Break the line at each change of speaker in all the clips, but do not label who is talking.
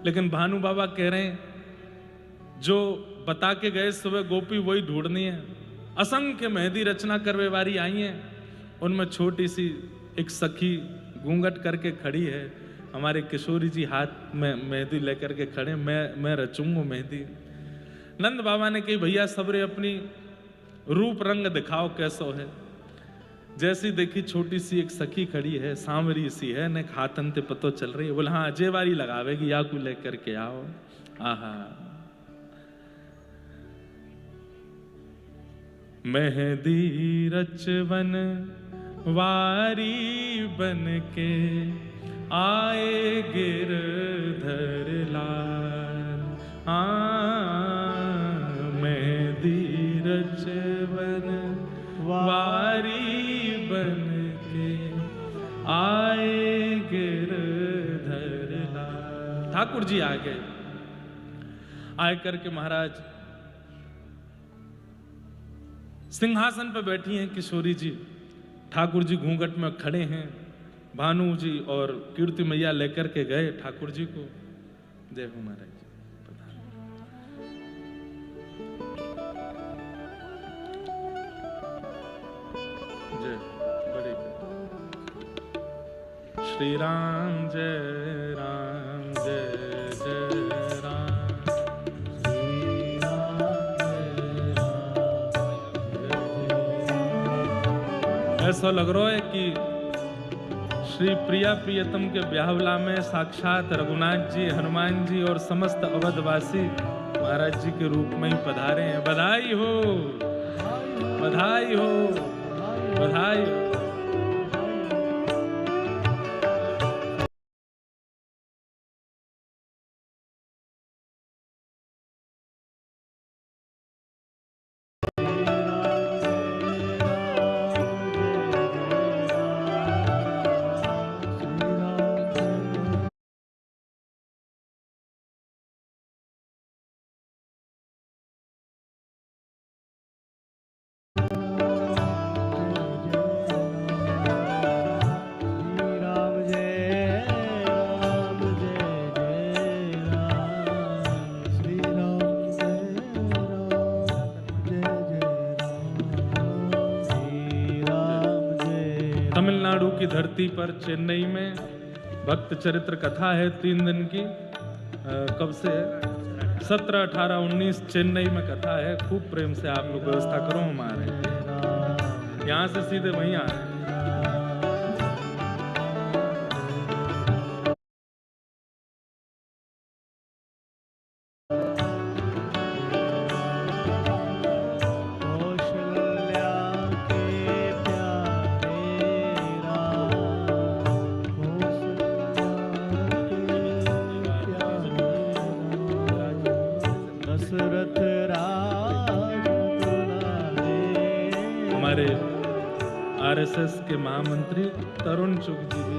लेकिन भानु बाबा कह रहे हैं जो बता के गए सुबह गोपी वही ढूंढनी है। असंख्य मेहंदी रचना करवे वारी आई हैं, उनमें छोटी सी एक सखी घूंघट करके खड़ी है। हमारे किशोरी जी हाथ में मेहंदी लेकर के खड़े, मैं रचूंगा मेहंदी। नंद बाबा ने कही भैया सबरे अपनी रूप रंग दिखाओ कैसो है। जैसी देखी छोटी सी एक सखी खड़ी है, सांवरी सी है, ने हाथन ते पतो चल रही है। बोले हाँ अजय वारी लगावेगी, या को लेकर के आओ। आहा मेहंदी रचवन वारी बन के आए गिरधर लाल। मेहंदी रचवन वारी बन के आए गिरधर लाल। ठाकुर जी आ गए। आए करके महाराज सिंहासन पर बैठी हैं किशोरी जी, ठाकुर जी घूंघट में खड़े हैं। भानु जी और कीर्ति मैया लेकर के गए ठाकुर जी को। जय हो महाराज जी। जय बड़े श्री राम जय राम जय जय राम। ऐसा लग रहा है कि श्री प्रिया प्रियतम के ब्याहवला में साक्षात रघुनाथ जी, हनुमान जी और समस्त अवधवासी महाराज जी के रूप में ही पधारे हैं। बधाई हो, बधाई हो, बधाई हो। तमिलनाडु की धरती पर चेन्नई में भक्त चरित्र कथा है 3 दिन की। कब से है? 17, 18, 19 चेन्नई में कथा है। खूब प्रेम से आप लोग व्यवस्था करो। हमारे यहाँ से सीधे वहीं आ रहे हैं। हमारे आरएसएस के महामंत्री तरुण चुग जी भी,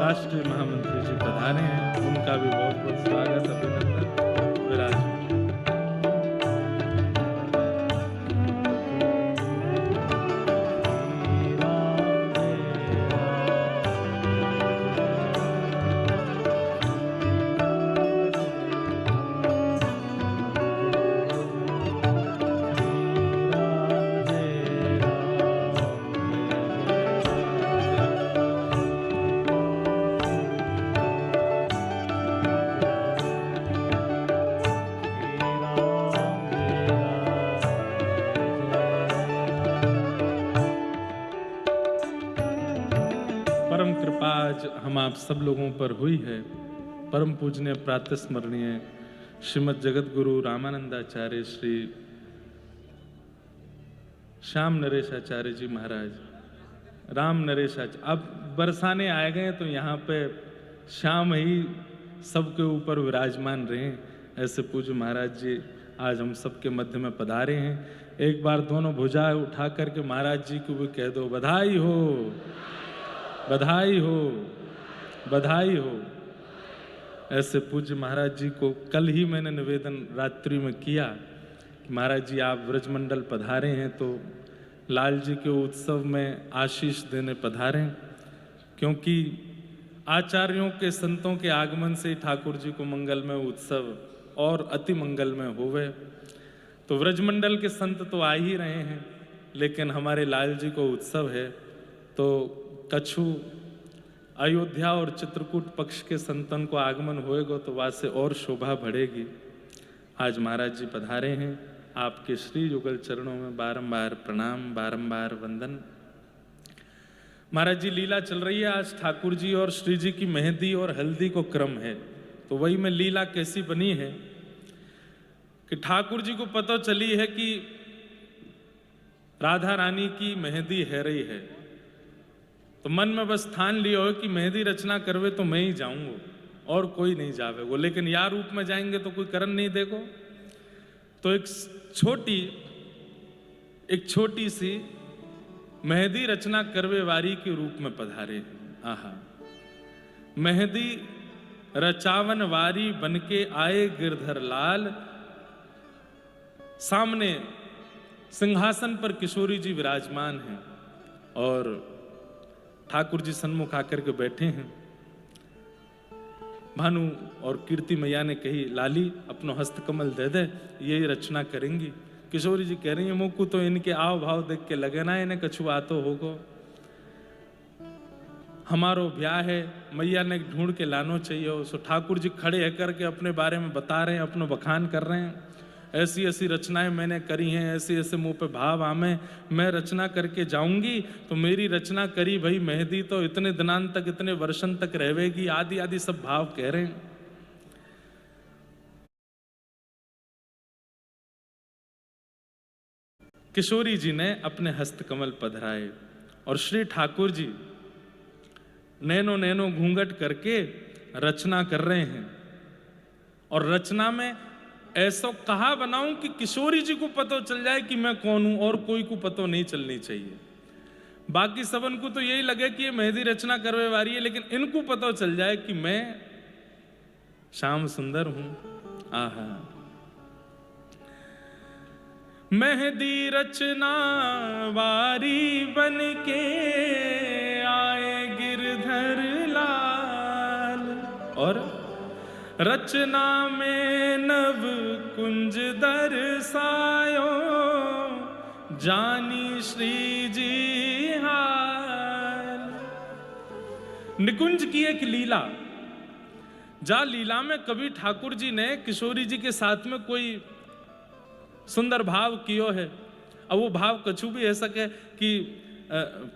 राष्ट्रीय महामंत्री जी पधारे हैं। उनका भी बहुत बहुत स्वागत, अभिनंदन। विराज परम कृपा आज हम आप सब लोगों पर हुई है। परम पूजनीय प्रातः स्मरणीय श्रीमद जगत गुरु रामानंदाचार्य श्री श्याम नरेश आचार्य जी महाराज, राम नरेश आचार्य। अब बरसाने आए गए तो यहाँ पे श्याम ही सबके ऊपर विराजमान रहे। ऐसे पूज्य महाराज जी आज हम सबके मध्य में पधारे हैं। एक बार दोनों भुजाएं उठा करके महाराज जी को भी कह दो बधाई हो, बधाई हो, बधाई हो। ऐसे पूज्य महाराज जी को कल ही मैंने निवेदन रात्रि में किया कि महाराज जी आप ब्रजमंडल पधारे हैं तो लाल जी के उत्सव में आशीष देने पधारें, क्योंकि आचार्यों के संतों के आगमन से ठाकुर जी को मंगलमय उत्सव और अति मंगलमय होवे। तो व्रजमंडल के संत तो आ ही रहे हैं, लेकिन हमारे लाल जी को उत्सव है, तो कछु अयोध्या और चित्रकूट पक्ष के संतन को आगमन होएगा तो वहाँ से और शोभा बढ़ेगी। आज महाराज जी पधारे हैं, आपके श्री युगल चरणों में बारंबार प्रणाम, बारंबार वंदन। महाराज जी लीला चल रही है, आज ठाकुर जी और श्री जी की मेहंदी और हल्दी को क्रम है। तो वही में लीला कैसी बनी है कि ठाकुर जी को पता चली है कि राधा रानी की मेहंदी है रही है, तो मन में बस ठान लिया हो कि मेहंदी रचना करवे तो मैं ही जाऊंगा और कोई नहीं जावे वो, लेकिन यार रूप में जाएंगे तो कोई करन नहीं देखो। तो एक छोटी सी मेहंदी रचना करवे वारी के रूप में पधारे। आहा, मेहंदी रचावन वारी बनके आए गिरधर लाल, सामने सिंहासन पर किशोरी जी विराजमान हैं और ठाकुर जी सन्मुख आकर के बैठे हैं। भानु और कीर्ति मैया ने कही, लाली अपनो हस्तकमल दे दे, ये रचना करेंगी। किशोरी जी कह रही है, मुकु तो इनके आव भाव देख के लगे ना इन्हें कछु आतो होगो, हमारो ब्याह है, मैया ने ढूंढ के लानो चाहिए। सो ठाकुर जी खड़े है करके अपने बारे में बता रहे हैं, अपनो बखान कर रहे हैं। ऐसी ऐसी रचनाएं मैंने करी हैं, ऐसे ऐसे मुंह पे भाव आमे, मैं रचना करके जाऊंगी तो मेरी रचना करी भाई मेहंदी तो इतने दिनांत तक, इतने वर्षन तक रहेगी, आदि आदि सब भाव कह रहे हैं। किशोरी जी ने अपने हस्तकमल पधराए और श्री ठाकुर जी नैनो नैनो घूंघट करके रचना कर रहे हैं। और रचना में ऐसा कहा बनाऊं कि किशोरी जी को पता चल जाए कि मैं कौन हूं और कोई को पता नहीं चलनी चाहिए। बाकी सबन को तो यही लगे कि ये मेहंदी रचना करवे वारी है, लेकिन इनको पता चल जाए कि मैं श्याम सुंदर हूं। आहा, मेहंदी रचना वारी बन के आए गिरधर लाल, और रचना में नव कुंज दर्शायो, जानी श्री जी हाल। निकुंज की एक लीला, जा लीला में कभी ठाकुर जी ने किशोरी जी के साथ में कोई सुंदर भाव कियो है। अब वो भाव कछु भी ऐसा के कि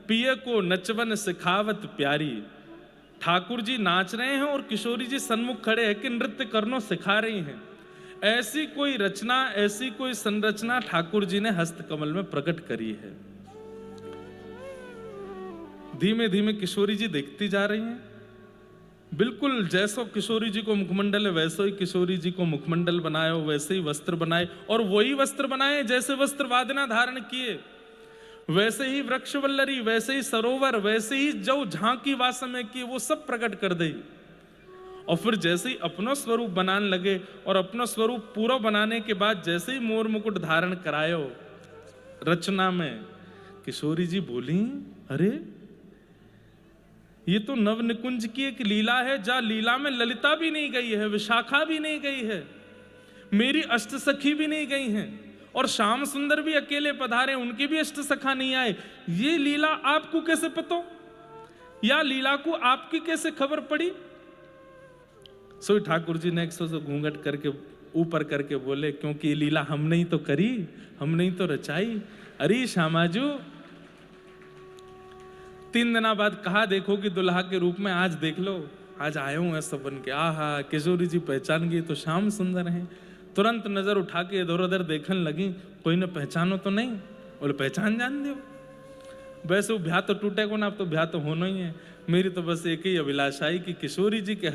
पिए को नचवन सिखावत प्यारी, ठाकुर जी नाच रहे हैं और किशोरी जी सन्मुख खड़े हैं कि नृत्य करनो सिखा रही हैं। ऐसी कोई रचना, ऐसी कोई संरचना ठाकुर जी ने हस्तकमल में प्रकट करी है। धीमे धीमे किशोरी जी देखती जा रही हैं, बिल्कुल जैसो किशोरी जी को मुखमंडल है वैसे ही किशोरी जी को मुखमंडल बनाए, वैसे ही वस्त्र बनाए, और वही वस्त्र बनाए जैसे वस्त्र वादना धारण किए, वैसे ही वृक्षवल्लरी, वैसे ही सरोवर, वैसे ही जो झांकी वासमे की वो सब प्रकट कर दी। और फिर जैसे ही अपना स्वरूप बनाने लगे और अपना स्वरूप पूरा बनाने के बाद जैसे ही मोर मुकुट धारण करायो रचना में, किशोरी जी बोली, अरे ये तो नव निकुंज की एक लीला है, जा लीला में ललिता भी नहीं गई है, विशाखा भी नहीं गई है, मेरी अष्ट सखी भी नहीं गई हैं, और श्याम सुंदर भी अकेले पधारे, उनके भी अष्ट सखा नहीं आए। ये लीला आपको कैसे पता, या लीला को आपकी कैसे खबर पड़ी? सो ठाकुर जी ने एक सौ घूंघट करके ऊपर करके बोले, क्योंकि ये लीला हमने ही तो करी, हमने ही तो रचाई। अरे श्यामाजू, 3 दिना बाद कहा देखो कि दुल्हा के रूप में, आज देख लो, आज आए हूं ऐसा बन के। आहा, किशोरी जी पहचान गई तो श्याम सुंदर हैं। तुरंत नजर उठा के इधर उधर देखने लगी, कोई ने पहचानो तो नहीं? बोले पहचान जान दो, वैसे वो ब्याह तो टूटे को ना, अब तो ब्याह तो होना ही है। मेरी तो बस एक ही अभिलाषा है कि किशोरी जी के